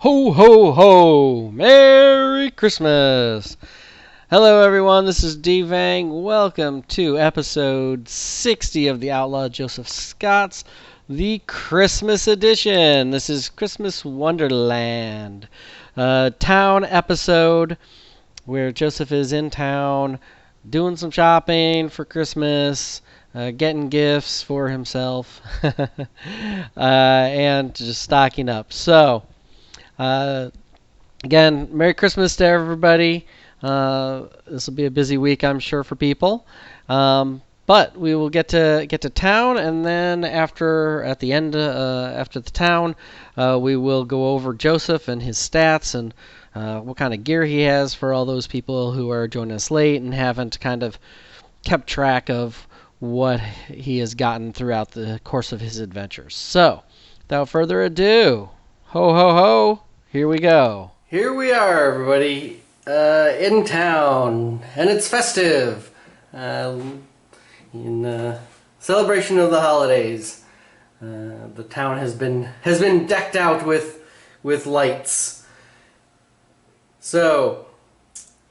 Ho, ho, ho! Merry Christmas! Hello, everyone. This is D-Vang. Welcome to episode 60 of the Outlaw Joseph Scott's The Christmas Edition. This is Christmas Wonderland. Town episode where Joseph is in town doing some shopping for Christmas, getting gifts for himself, and just stocking up. So, again, Merry Christmas to everybody. This will be a busy week, I'm sure, for people. But we will get to town, and then after the town, we will go over Joseph and his stats and what kind of gear he has for all those people who are joining us late and haven't kind of kept track of what he has gotten throughout the course of his adventures. So, without further ado, ho ho ho, here we go. Here we are, everybody, in town, and it's festive, in celebration of the holidays. The town has been decked out with lights. So,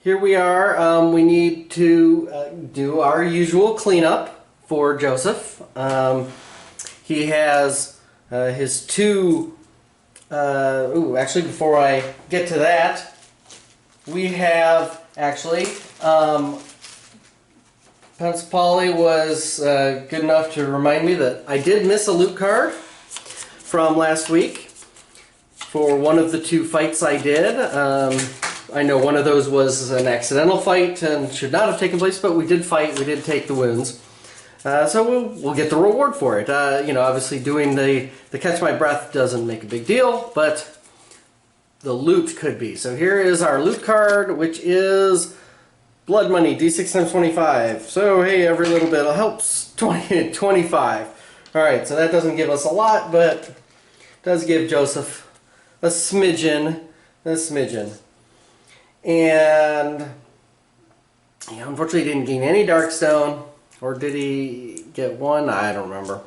here we are. We need to do our usual cleanup for Joseph. He has his two... actually, before I get to that, we have, actually, Polly was good enough to remind me that I did miss a loot card from last week for one of the two fights I did. I know one of those was an accidental fight and should not have taken place, but we did fight, we did take the wounds. So we'll get the reward for it. Obviously doing the catch my breath doesn't make a big deal, but the loot could be. So here is our loot card, which is blood money, D6 times 25. So hey, every little bit helps. 25. Alright, so that doesn't give us a lot, but does give Joseph a smidgen. And unfortunately he didn't gain any Darkstone. Or did he get one? I don't remember.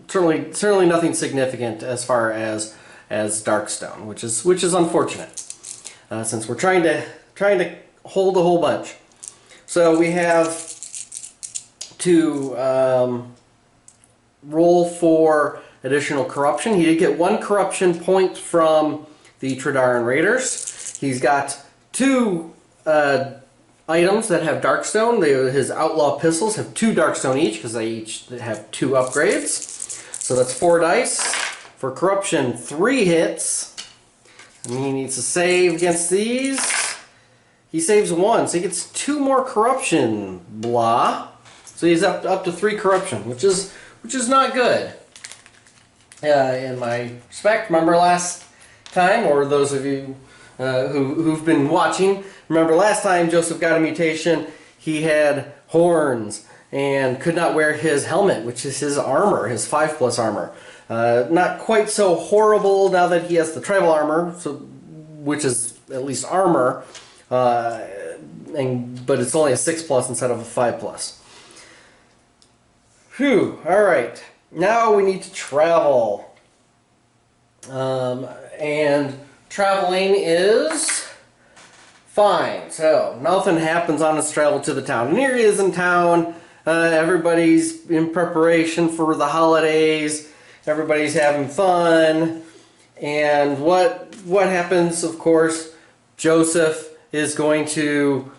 Certainly nothing significant as far as Darkstone, which is unfortunate, since we're trying to hold a whole bunch. So we have to roll for additional corruption. He did get one corruption point from the Tredaran Raiders. He's got two items that have Darkstone. His Outlaw pistols have 2 Darkstone each because they each have 2 upgrades. So that's 4 dice. For corruption, 3 hits. And he needs to save against these. He saves 1, so he gets 2 more corruption. Blah. So he's up to 3 corruption, which is not good. In my respect, remember last time, or those of you who've been watching, remember last time Joseph got a mutation, he had horns and could not wear his helmet, which is his armor, his 5+ armor. Not quite so horrible now that he has the tribal armor, which is at least armor, but it's only a 6+ instead of a 5+. Phew, alright. Now we need to travel. And traveling is fine. So, nothing happens on his travel to the town. And here he is in town. Everybody's in preparation for the holidays. Everybody's having fun. And what happens, of course, Joseph is going to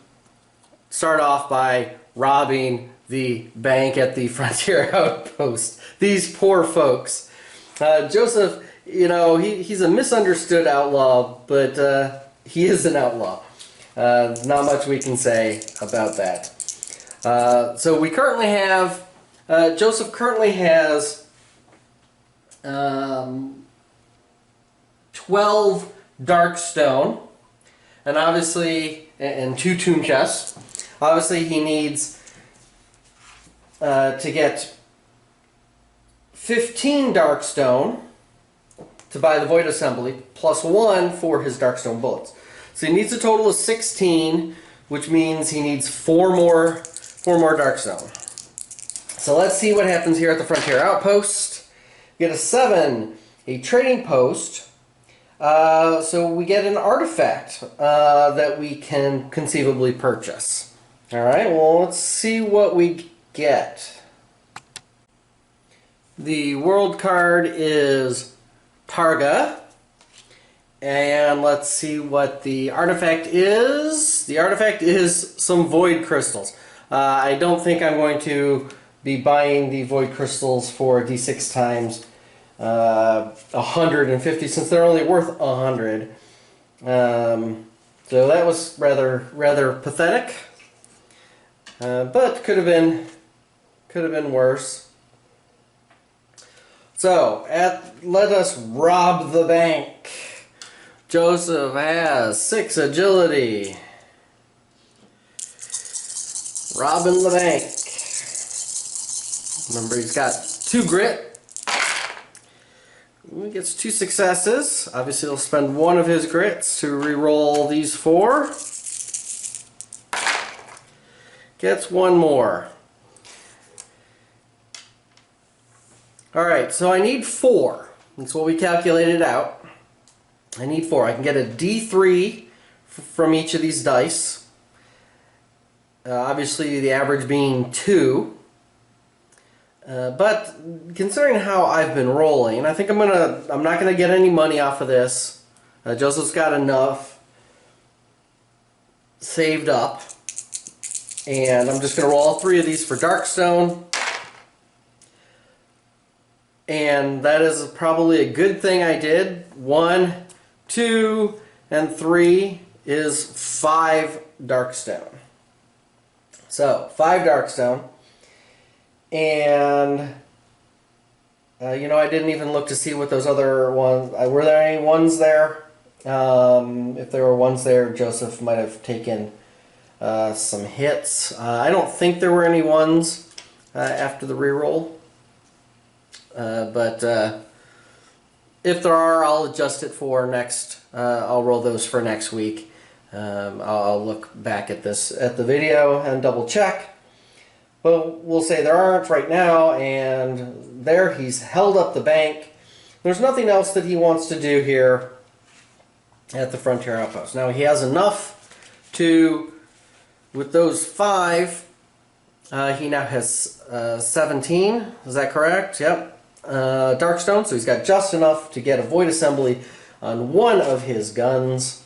start off by robbing the bank at the Frontier Outpost. These poor folks. Joseph, he's a misunderstood outlaw, but he is an outlaw. Not much we can say about that. So we currently have, Joseph currently has 12 Darkstone, and obviously, and 2 tomb chests. Obviously he needs to get 15 Darkstone to buy the Void Assembly, plus 1 for his Darkstone bullets. So he needs a total of 16, which means he needs 4 more Darkstone. So let's see what happens here at the Frontier Outpost. Get a 7. a trading post. So we get an artifact that we can conceivably purchase. Alright, well, let's see what we get. The world card is Targa. And let's see what the artifact is. The artifact is some void crystals. I don't think I'm going to be buying the void crystals for D6 times 150 since they're only worth 100. So that was rather pathetic. But could have been worse. So let us rob the bank. Joseph has 6 agility. Robbing the bank. Remember, he's got 2 grit. He gets 2 successes. Obviously, he'll spend 1 of his grits to re-roll these 4. Gets 1 more. Alright, so I need 4. That's what we calculated out. I need 4. I can get a D3 from each of these dice. Obviously, the average being 2. But considering how I've been rolling, I think I'm not gonna get any money off of this. Joseph's got enough saved up, and I'm just gonna roll all 3 of these for Darkstone. And that is probably a good thing I did. 1, 2, and 3 is 5 Darkstone. So 5 Darkstone. And you know, I didn't even look to see what those other ones were. There any ones there? If there were ones there, Joseph might have taken some hits. I don't think there were any ones after the reroll. But if there are, I'll adjust it for next. I'll roll those for next week. I'll look back at the video and double check. But we'll say there aren't right now, and there he's held up the bank. There's nothing else that he wants to do here at the Frontier Outpost. Now he has enough to, with those 5, he now has 17. Is that correct? Yep. Darkstone, so he's got just enough to get a void assembly on 1 of his guns.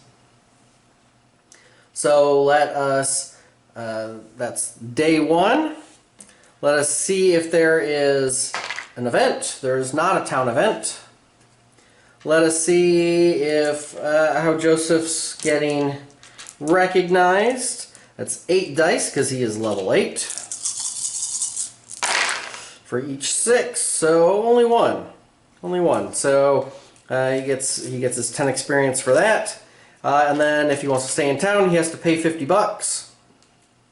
So let us, that's day 1. Let us see if there is an event. There is not a town event. Let us see if how Joseph's getting recognized. That's 8 dice because he is level 8. For each 6, so only 1. Only 1. So he gets his 10 experience for that. And then if he wants to stay in town, he has to pay 50 bucks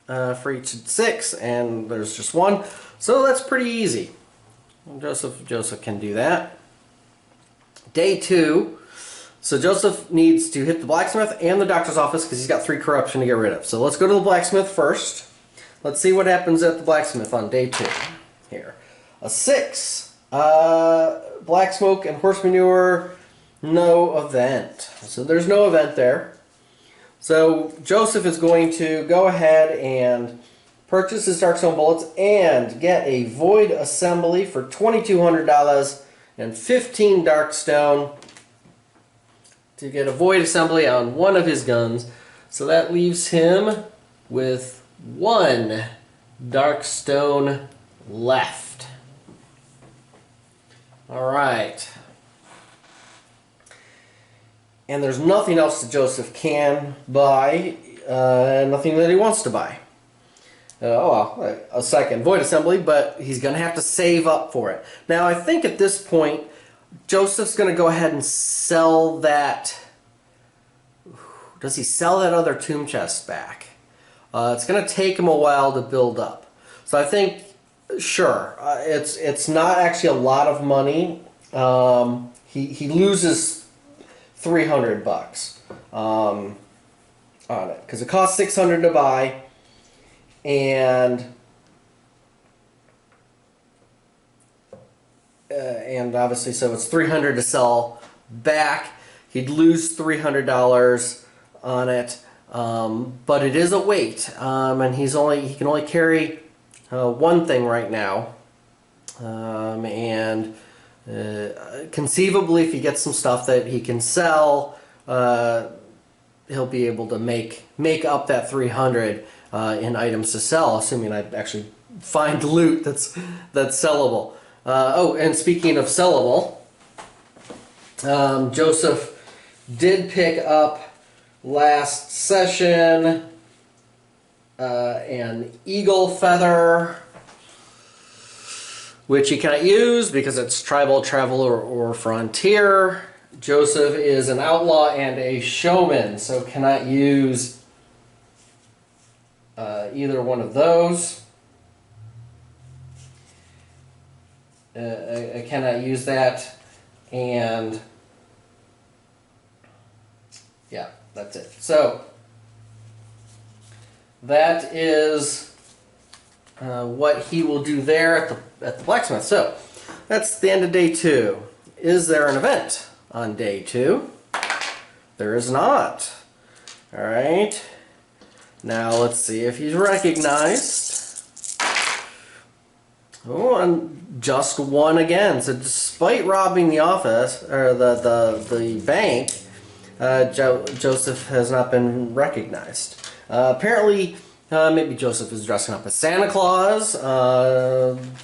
for each 6, and there's just 1. So that's pretty easy. Joseph can do that. Day 2. So Joseph needs to hit the blacksmith and the doctor's office because he's got 3 corruption to get rid of. So let's go to the blacksmith first. Let's see what happens at the blacksmith on day 2. Here. A 6. Black smoke and horse manure. No event. So there's no event there. So Joseph is going to go ahead and purchase his Darkstone bullets and get a void assembly for $2,200 and 15 Darkstone to get a void assembly on 1 of his guns. So that leaves him with 1 Darkstone left. Alright. And there's nothing else that Joseph can buy, nothing that he wants to buy. Oh well, a second void assembly, but he's going to have to save up for it. Now I think at this point, Joseph's going to go ahead and sell that. Does he sell that other tomb chest back? It's going to take him a while to build up. So I think, sure, it's not actually a lot of money. He loses 300 bucks on it because it costs 600 to buy, and and obviously, so it's $300 to sell back. He'd lose $300 on it, but it is a weight, and he can only carry one thing right now, and conceivably, if he gets some stuff that he can sell, he'll be able to make up that 300 in items to sell, assuming I actually find loot that's sellable. Oh, and speaking of sellable, Joseph did pick up last session an eagle feather, which he cannot use because it's tribal, traveler, or frontier. Joseph is an outlaw and a showman, so cannot use either one of those. I cannot use that, and yeah, that's it. So that is what he will do there at the blacksmith. So that's the end of day 2. Is there an event on day 2? There is not. All right. Now let's see if he's recognized. Oh, and just one again. So despite robbing the office or the bank, Joseph has not been recognized. Apparently, maybe Joseph is dressing up as Santa Claus,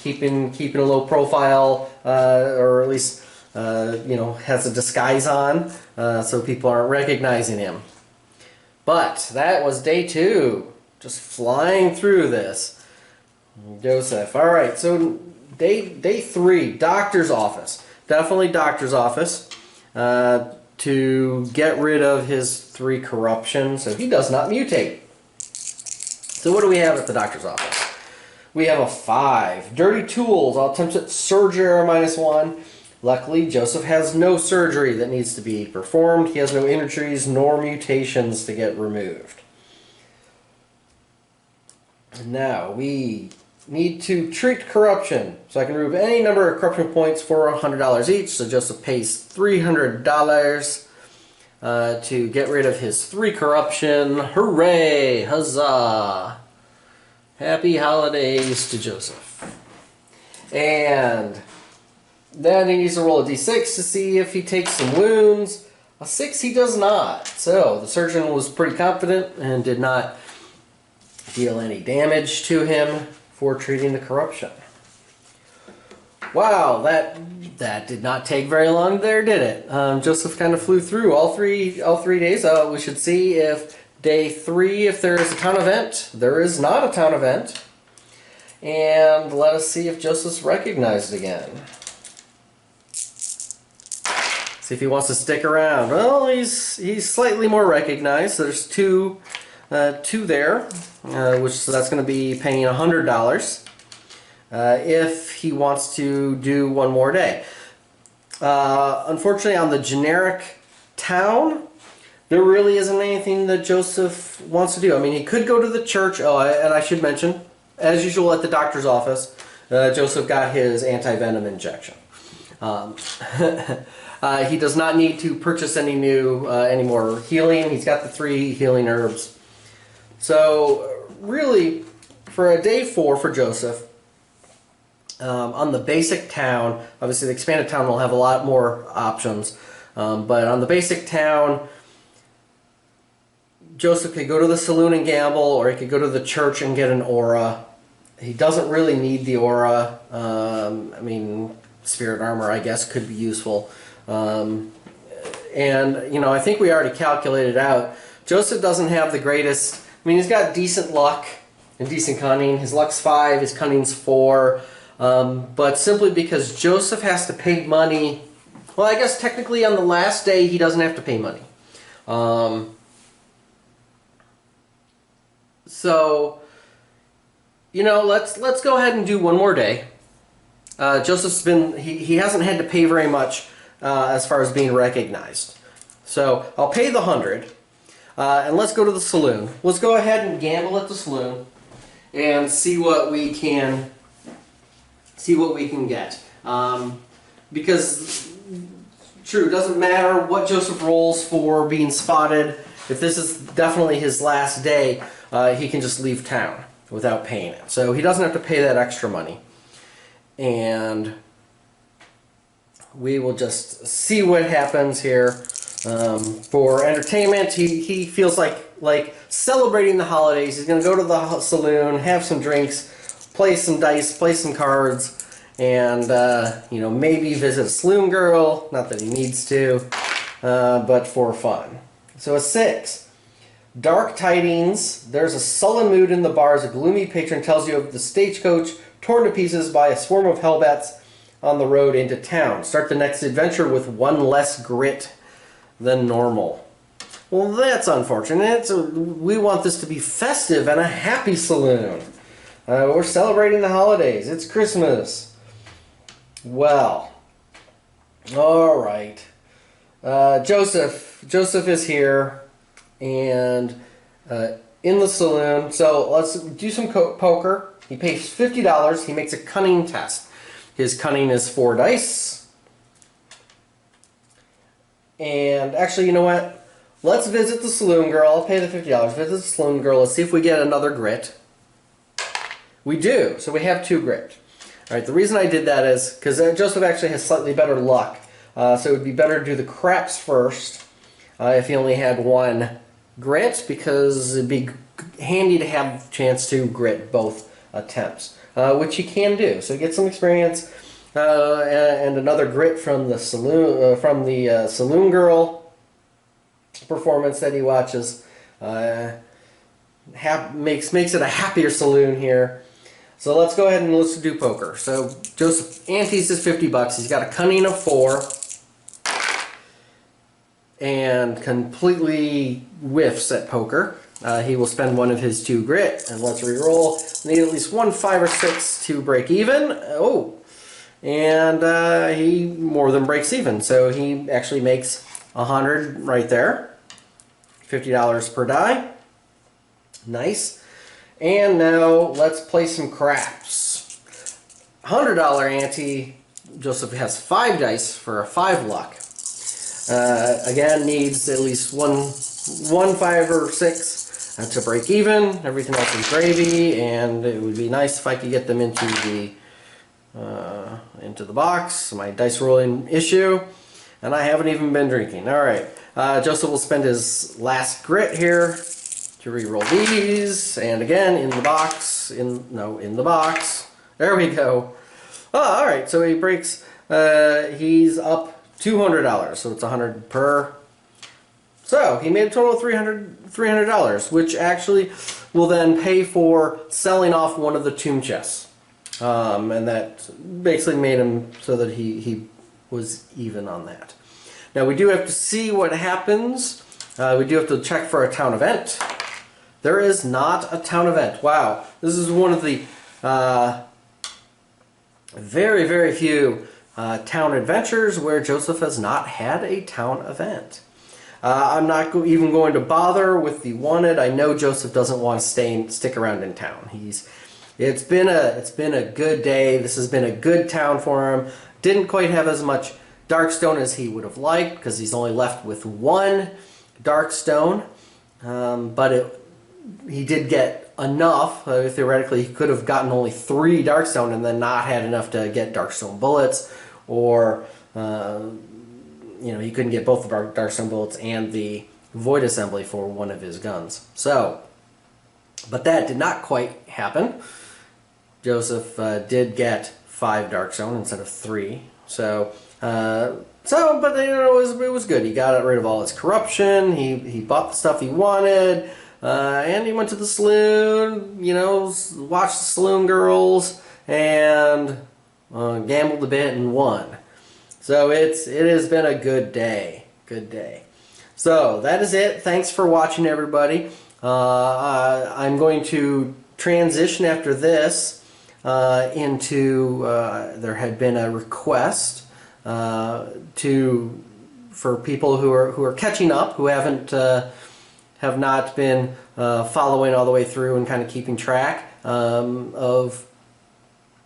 keeping a low profile, or at least has a disguise on, so people aren't recognizing him. But that was day 2, just flying through this. Joseph. All right, so day 3, doctor's office. Definitely doctor's office to get rid of his 3 corruption, so he does not mutate. So what do we have at the doctor's office? We have a 5. Dirty tools. All attempts at surgery are -1. Luckily, Joseph has no surgery that needs to be performed. He has no injuries nor mutations to get removed. Now, we need to treat corruption. So I can remove any number of corruption points for $100 each. So Joseph pays $300 to get rid of his 3 corruption. Hooray! Huzzah! Happy holidays to Joseph. And then he needs to roll a d6 to see if he takes some wounds. A 6 he does not. So the surgeon was pretty confident and did not deal any damage to him for treating the corruption. Wow, that did not take very long there, did it? Joseph kind of flew through all three days. We should see if day 3, if there is a town event. There is not a town event. And let us see if Joseph's recognized again. See if he wants to stick around. Well, he's slightly more recognized. There's two there, so that's going to be paying $100 if he wants to do one more day. Unfortunately, on the generic town, there really isn't anything that Joseph wants to do. I mean, he could go to the church. Oh, and I should mention, as usual at the doctor's office, Joseph got his anti-venom injection. He does not need to purchase any more healing. He's got the 3 healing herbs. So really, for a day 4 for Joseph, on the basic town, obviously the expanded town will have a lot more options, but on the basic town, Joseph could go to the saloon and gamble, or he could go to the church and get an aura. He doesn't really need the aura. I mean, spirit armor, I guess, could be useful. And, I think we already calculated out, Joseph doesn't have the greatest, I mean, he's got decent luck and decent cunning. His luck's 5, his cunning's 4. But simply because Joseph has to pay money, well, I guess technically on the last day he doesn't have to pay money. So, let's go ahead and do one more day. Joseph's he hasn't had to pay very much as far as being recognized. So I'll pay the 100, and let's go to the saloon. Let's go ahead and gamble at the saloon and see what we can get. because, true, it doesn't matter what Joseph rolls for being spotted. If this is definitely his last day, he can just leave town without paying it. So he doesn't have to pay that extra money. And we will just see what happens here. For entertainment, he feels like celebrating the holidays. He's going to go to the saloon, have some drinks, play some dice, play some cards, and you know, maybe visit a saloon girl. Not that he needs to, but for fun. So a 6. Dark tidings. There's a sullen mood in the bar as a gloomy patron tells you of the stagecoach torn to pieces by a swarm of hellbats on the road into town. Start the next adventure with 1 less grit than normal. Well, that's unfortunate. We want this to be festive and a happy saloon. We're celebrating the holidays. It's Christmas. Well, all right. Joseph is here and in the saloon. So let's do some poker. He pays $50. He makes a cunning test. His cunning is 4 dice. And actually, you know what? Let's visit the saloon girl. I'll pay the $50. Visit the saloon girl. Let's see if we get another grit. We do. So we have 2 grit. All right. The reason I did that is because Joseph actually has slightly better luck. So it would be better to do the craps first if he only had 1 grit, because it'd be handy to have a chance to grit both attempts, which he can do. So get some experience. And another grit from the saloon girl performance that he watches. Makes it a happier saloon here. So let's go ahead and let's do poker. So Joseph antes is $50. He's got a cunning of 4 and completely whiffs at poker. He will spend 1 of his 2 grit, and let's re-roll. Need at least 1 5 or 6 to break even. Oh. And he more than breaks even, so he actually makes 100 right there. $50 per die. Nice. And now let's play some craps. $100 ante. Joseph has 5 dice for a 5 luck. Again, needs at least one 5 or 6 to break even. Everything else is gravy, and it would be nice if I could get them into the box. My dice rolling issue, and I haven't even been drinking. All right, Joseph will spend his last grit here to re-roll these, and again in the box. In the box. There we go. Oh, all right. So he breaks. He's up $200, so it's 100 per. So he made a total of $300, which actually will then pay for selling off one of the tomb chests. And that basically made him so that he was even on that. Now we do have to see what happens. We do have to check for a town event. There is not a town event. Wow. This is one of the very, very few town adventures where Joseph has not had a town event. I'm not even going to bother with the wanted. I know Joseph doesn't want to stick around in town. It's been a good day. This has been a good town for him. Didn't quite have as much Darkstone as he would have liked, because he's only left with 1 Darkstone. But he did get enough. Theoretically, he could have gotten only 3 Darkstone and then not had enough to get Darkstone bullets, or he couldn't get both the Darkstone bullets and the Void Assembly for one of his guns. So, but that did not quite happen. Joseph did get 5 Darkstone instead of 3. But it was good. He got rid of all his corruption. He bought the stuff he wanted, and he went to the saloon. Watched the saloon girls and gambled a bit and won. So it has been a good day. Good day. So that is it. Thanks for watching, everybody. I'm going to transition after this into there had been a request for people who are catching up, who have not been following all the way through and kind of keeping track of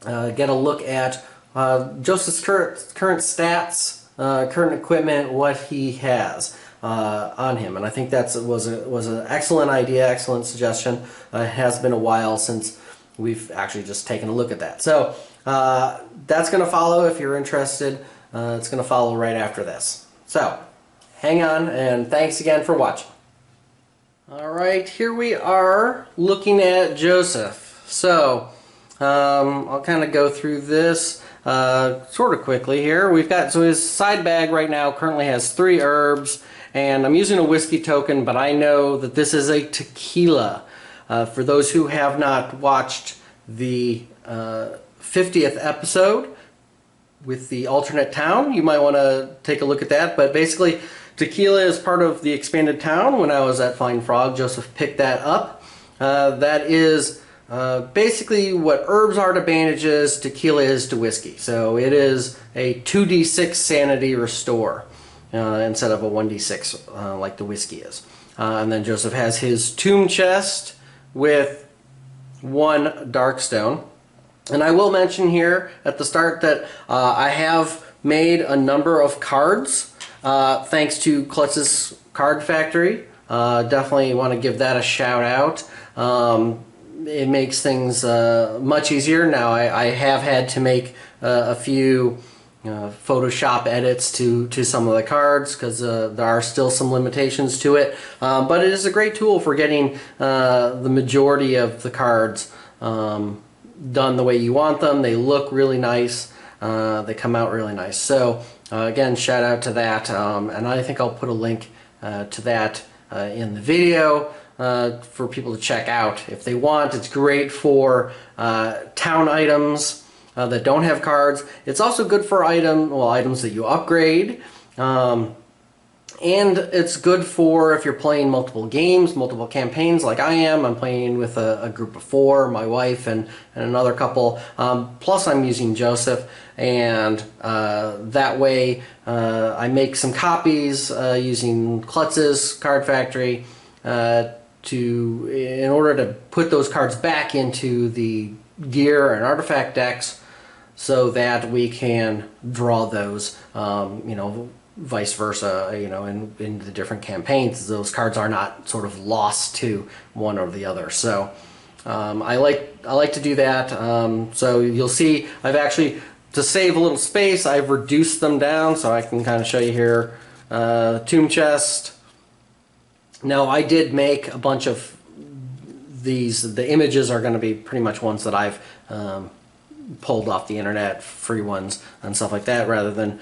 get a look at Joseph's current stats, current equipment, what he has on him, and I think that was an excellent idea, excellent suggestion. It has been a while since we've actually just taken a look at that. So that's going to follow if you're interested. It's going to follow right after this. So hang on, and thanks again for watching. Alright, here we are looking at Joseph. So I'll kind of go through this sort of quickly here. We've got, so his side bag right now currently has 3 herbs, and I'm using a whiskey token, but I know that this is a tequila. For those who have not watched the 50th episode with the alternate town, you might want to take a look at that. But basically, tequila is part of the expanded town. When I was at Flying Frog, Joseph picked that up. That is basically what herbs are to bandages, tequila is to whiskey. So it is a 2d6 sanity restore instead of a 1d6 like the whiskey is. And then Joseph has his tomb chest with 1 darkstone. And I will mention here at the start that I have made a number of cards thanks to Klutz's Card Factory. Definitely want to give that a shout out. It makes things much easier. Now I have had to make a few Photoshop edits to some of the cards because there are still some limitations to it. But it is a great tool for getting the majority of the cards done the way you want them. They look really nice. They come out really nice. So again, shout out to that. And I think I'll put a link to that in the video for people to check out if they want. It's great for town items that don't have cards. It's also good for items that you upgrade. And it's good for if you're playing multiple games, multiple campaigns like I am. I'm playing with a group of 4, my wife and another couple. Plus I'm using Joseph, and that way I make some copies using Klutz's Card Factory in order to put those cards back into the gear and artifact decks so that we can draw those, vice versa, in the different campaigns. Those cards are not sort of lost to one or the other. So I like to do that. So you'll see I've actually, to save a little space, I've reduced them down so I can kind of show you here. Tomb chest. Now I did make a bunch of these. The images are going to be pretty much ones that I've pulled off the internet, free ones and stuff like that, rather than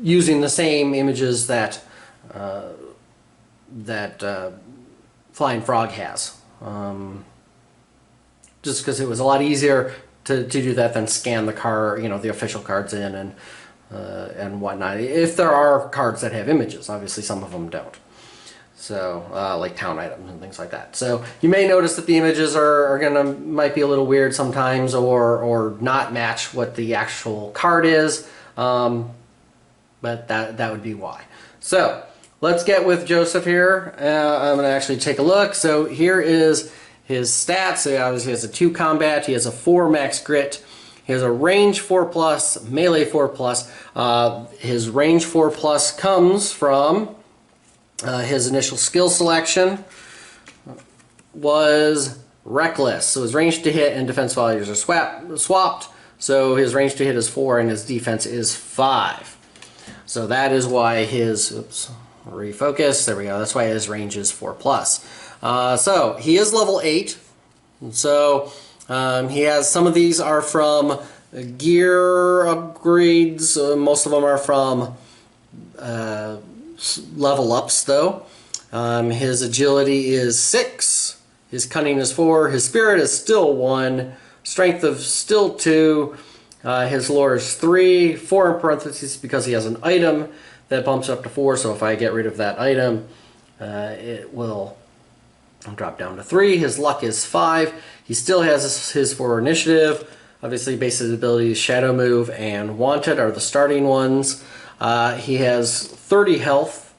using the same images that Flying Frog has. Just because it was a lot easier to do that than scan the card, the official cards in and whatnot. If there are cards that have images, obviously some of them don't. So like town items and things like that. So you may notice that the images might be a little weird sometimes, or not match what the actual card is. But that would be why. So let's get with Joseph here. I'm going to actually take a look. So here is his stats. So obviously he has a 2 combat. He has a 4 max grit. He has a range 4+, melee 4+. His range 4+ comes from his initial skill selection was reckless. So his range to hit and defense values are swapped. So his range to hit is 4 and his defense is 5. So that is why his, refocus, there we go, that's why his range is 4+. So he is level 8. So he has, some of these are from gear upgrades. Most of them are from level ups though. His agility is 6. His cunning is 4. His spirit is still 1. Strength of still 2. His lore is 3, 4 in parentheses because he has an item that bumps up to 4. So if I get rid of that item, it will drop down to 3. His luck is 5. He still has his 4 initiative. Obviously, basic abilities, Shadow Move and Wanted are the starting ones. He has 30 health,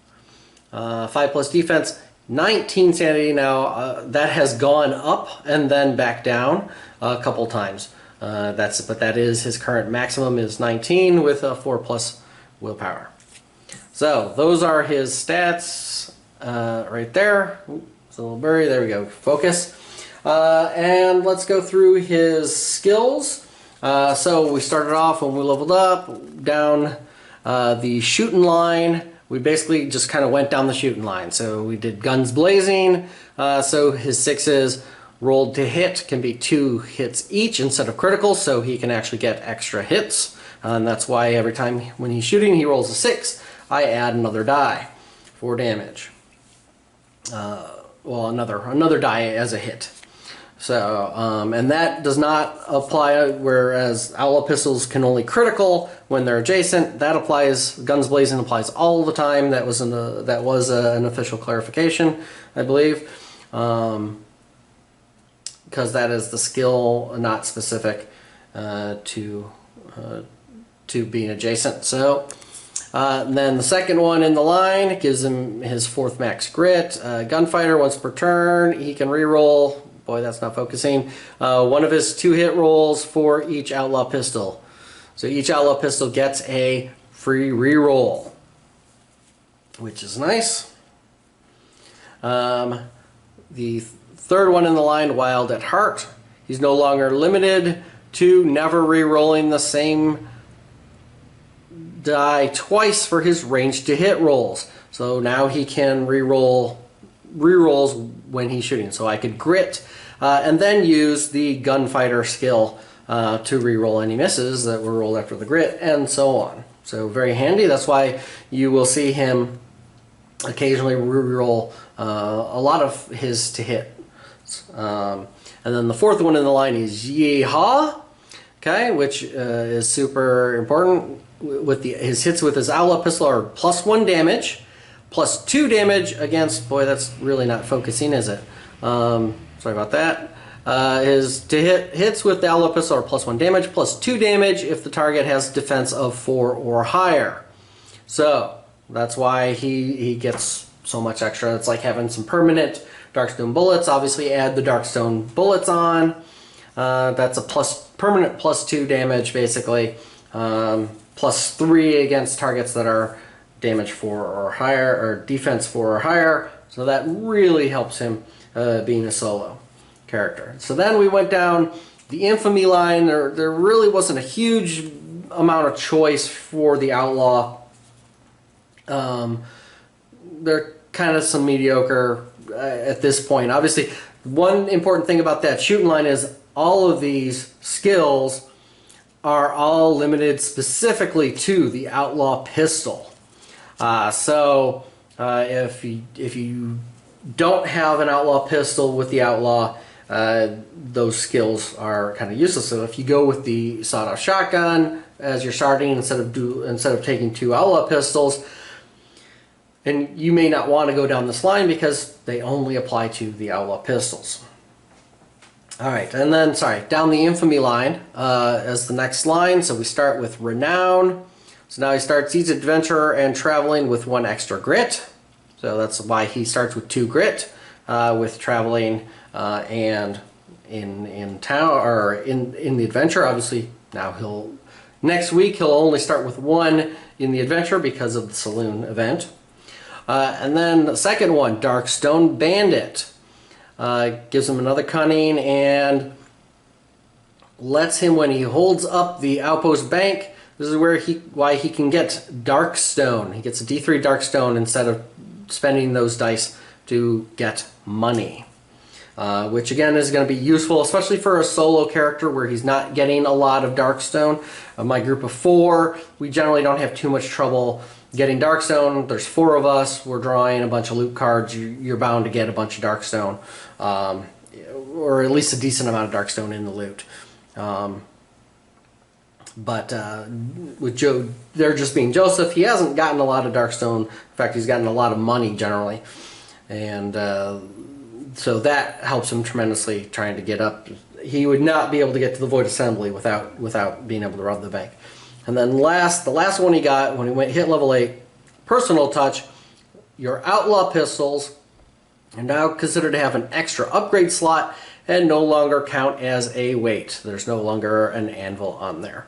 5+ defense, 19 sanity. Now that has gone up and then back down a couple times. But that is his current maximum is 19 with a 4+ willpower. So those are his stats right there. It's a little blurry. There we go. Focus. And let's go through his skills. So we started off when we leveled up down the shooting line. We basically just kind of went down the shooting line. So we did guns blazing. So his 6s rolled to hit can be 2 hits each instead of critical, so he can actually get extra hits. And that's why every time when he's shooting he rolls a 6, I add another die for damage. Well, another die as a hit. So, and that does not apply, whereas Outlaw Pistols can only critical when they're adjacent. That applies, Guns Blazing applies all the time. That was an official clarification, I believe. Because that is the skill, not specific to being adjacent. So, then the second one in the line gives him his 4th max grit. Gunfighter, once per turn, he can reroll. Boy, that's not focusing. One of his 2 hit rolls for each Outlaw Pistol. So each Outlaw Pistol gets a free reroll, which is nice. The third one in the line, Wild at Heart. He's no longer limited to never re-rolling the same die twice for his range to hit rolls. So now he can re-rolls when he's shooting. So I could grit and then use the gunfighter skill to re-roll any misses that were rolled after the grit, and so on. So very handy. That's why you will see him occasionally re-roll a lot of his to hit. And then the 4th one in the line is Yeehaw, okay, which is super important. With his hits with his Outlaw Pistol are +1 damage, +2 damage against, boy, that's really not focusing, is it? Sorry about that. His hits with the Outlaw Pistol are +1 damage, +2 damage if the target has defense of 4 or higher. So that's why he gets so much extra. It's like having some permanent Darkstone bullets. Obviously add the Darkstone bullets on. That's a permanent +2 damage basically. +3 against targets that are damage 4 or higher, or defense 4 or higher. So that really helps him being a solo character. So then we went down the infamy line. There really wasn't a huge amount of choice for the Outlaw. They're kind of some mediocre at this point. Obviously, one important thing about that shooting line is all of these skills are all limited specifically to the Outlaw Pistol. So if you don't have an Outlaw Pistol with the Outlaw, those skills are kind of useless. So if you go with the sawed-off shotgun as you're starting instead of taking 2 Outlaw Pistols, and you may not want to go down this line because they only apply to the Outlaw Pistols. Alright, and then, down the infamy line as the next line. So we start with Renown. So now he starts each adventurer and traveling with 1 extra grit. So that's why he starts with 2 grit with traveling and in town, or in the adventure. Obviously now next week he'll only start with 1 in the adventure because of the saloon event. And then the second one, Darkstone Bandit. Gives him another cunning and lets him, when he holds up the outpost bank, this is why he can get Darkstone. He gets a D3 Darkstone instead of spending those dice to get money. Which again is going to be useful, especially for a solo character where he's not getting a lot of Darkstone. My group of 4, we generally don't have too much trouble getting Darkstone. There's 4 of us. We're drawing a bunch of loot cards. You're bound to get a bunch of Darkstone, or at least a decent amount of Darkstone in the loot. But with Joe, they're just being Joseph. He hasn't gotten a lot of Darkstone. In fact, he's gotten a lot of money generally, and so that helps him tremendously trying to get up. He would not be able to get to the Void Assembly without being able to rob the bank. And then the last one he got when he hit level 8, Personal Touch. Your Outlaw Pistols are now considered to have an extra upgrade slot and no longer count as a weight. There's no longer an anvil on there.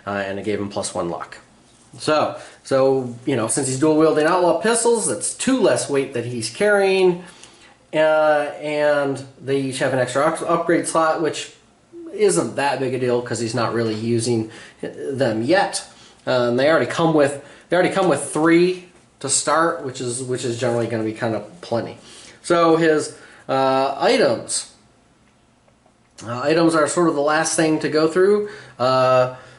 And it gave him +1 luck. So you know, since he's dual wielding outlaw pistols, that's 2 less weight that he's carrying. And they each have an extra upgrade slot, which isn't that big a deal because he's not really using them yet. They already come with 3 to start, which is generally going to be kind of plenty. So his items are sort of the last thing to go through.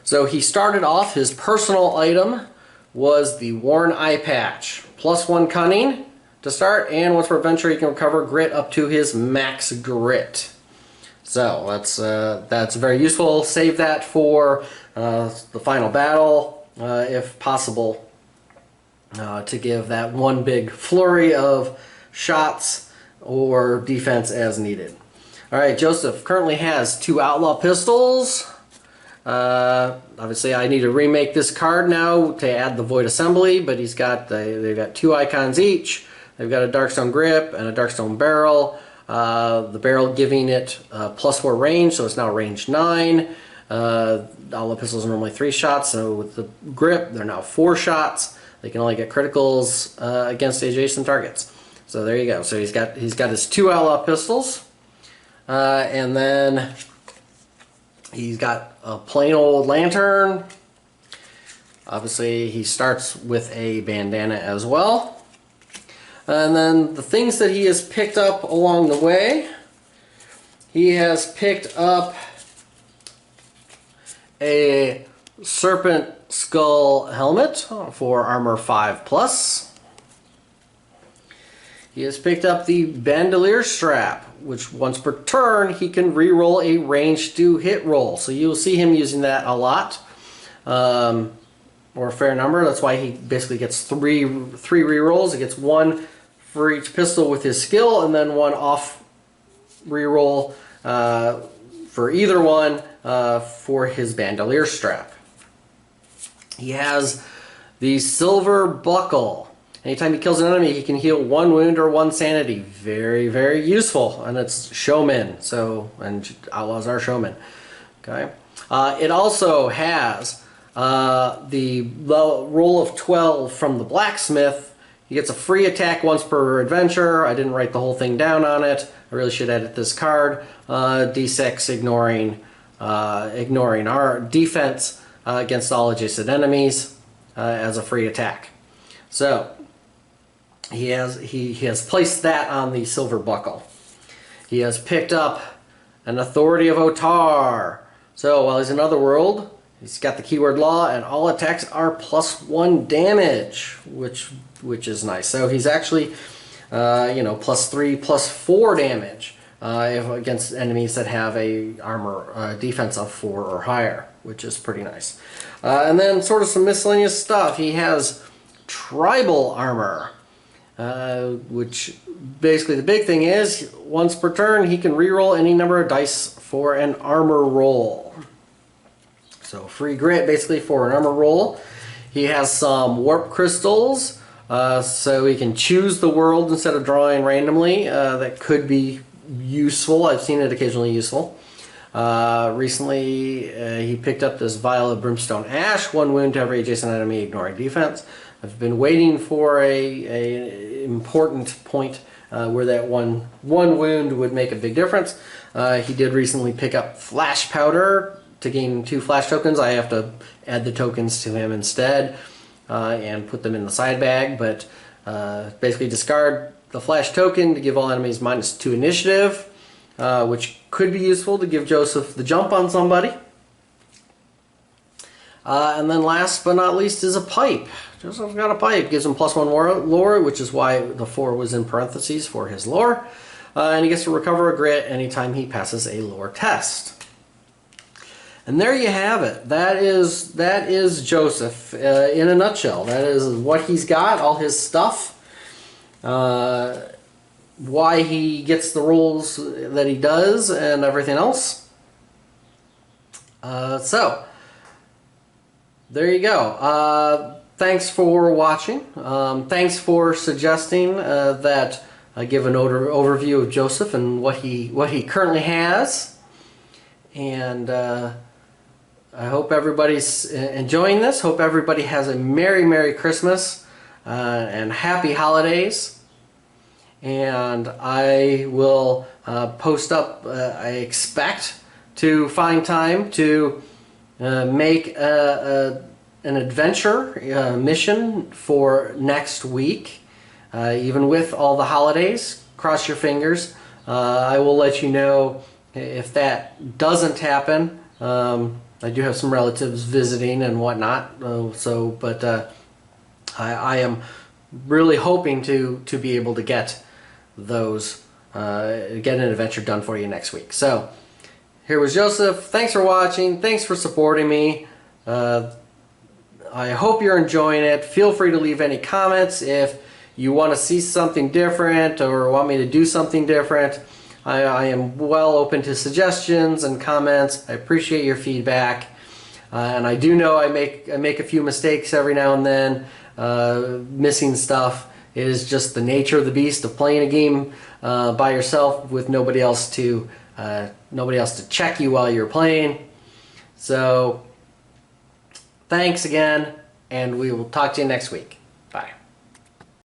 So he started off, his personal item was the Worn Eye Patch, +1 cunning to start, and once per adventure he can recover grit up to his max grit. So that's very useful. Save that for the final battle, if possible, to give that one big flurry of shots or defense as needed. Alright, Joseph currently has 2 outlaw pistols. Obviously I need to remake this card now to add the Void Assembly, but they've got 2 icons each. They've got a Darkstone grip and a Darkstone barrel. The barrel giving it +4 range, so it's now range 9. Outlaw pistols are normally 3 shots, so with the grip they're now 4 shots. They can only get criticals against adjacent targets. So there you go. So he's got his 2 outlaw pistols, and then he's got a plain old lantern. Obviously he starts with a bandana as well. And then the things that he has picked up along the way, he has picked up a Serpent Skull helmet for armor 5+. He has picked up the Bandolier strap, which once per turn he can reroll a range 2 hit roll. So you'll see him using that a lot, or a fair number. That's why he basically gets three rerolls. He gets 1 for each pistol with his skill, and then 1 off reroll for either one for his Bandolier strap. He has the Silver Buckle. Anytime he kills an enemy, he can heal 1 wound or 1 sanity. Very, very useful, and it's showmen. And outlaws are showmen. Okay. It also has the roll of 12 from the Blacksmith. He gets a free attack once per adventure. I didn't write the whole thing down on it. I really should edit this card. D6 ignoring our defense against all adjacent enemies as a free attack. So he has placed that on the Silver Buckle. He has picked up an Authority of Otar. So while he's in Otherworld, he's got the keyword law, and all attacks are +1 damage, which is nice. So he's actually +3, +4 damage against enemies that have a armor defense of 4 or higher, which is pretty nice. And then sort of some miscellaneous stuff. He has tribal armor, which basically the big thing is once per turn he can reroll any number of dice for an armor roll. So free grit basically for an armor roll. He has some warp crystals, so he can choose the world instead of drawing randomly. That could be useful. I've seen it occasionally useful. Recently he picked up this Vial of Brimstone Ash, 1 wound to every adjacent enemy ignoring defense. I've been waiting for a important point where that one wound would make a big difference. He did recently pick up Flash Powder to gain 2 flash tokens. I have to add the tokens to him instead and put them in the side bag, but basically discard the flash token to give all enemies -2 initiative, which could be useful to give Joseph the jump on somebody. And then last but not least is a pipe. Joseph's got a pipe. Gives him +1 lore, which is why the 4 was in parentheses for his lore. And he gets to recover a grit anytime he passes a lore test. And there you have it. That is Joseph in a nutshell. That is what he's got, all his stuff. Why he gets the rolls that he does and everything else. So there you go. Thanks for watching. Thanks for suggesting that give an overview of Joseph and what he currently has. And I hope everybody's enjoying this. Hope everybody has a Merry Christmas and Happy Holidays. And I will post up, I expect to find time to make an adventure mission for next week. Even with all the holidays, cross your fingers. I will let you know if that doesn't happen. I do have some relatives visiting and whatnot, but I am really hoping to be able to get those, get an adventure done for you next week. So here was Joseph. Thanks for watching. Thanks for supporting me. I hope you're enjoying it. Feel free to leave any comments if you want to see something different or want me to do something different. I am well open to suggestions and comments. I appreciate your feedback. And I do know I make a few mistakes every now and then, missing stuff. It is just the nature of the beast of playing a game by yourself with nobody else to check you while you're playing. So thanks again, and we will talk to you next week.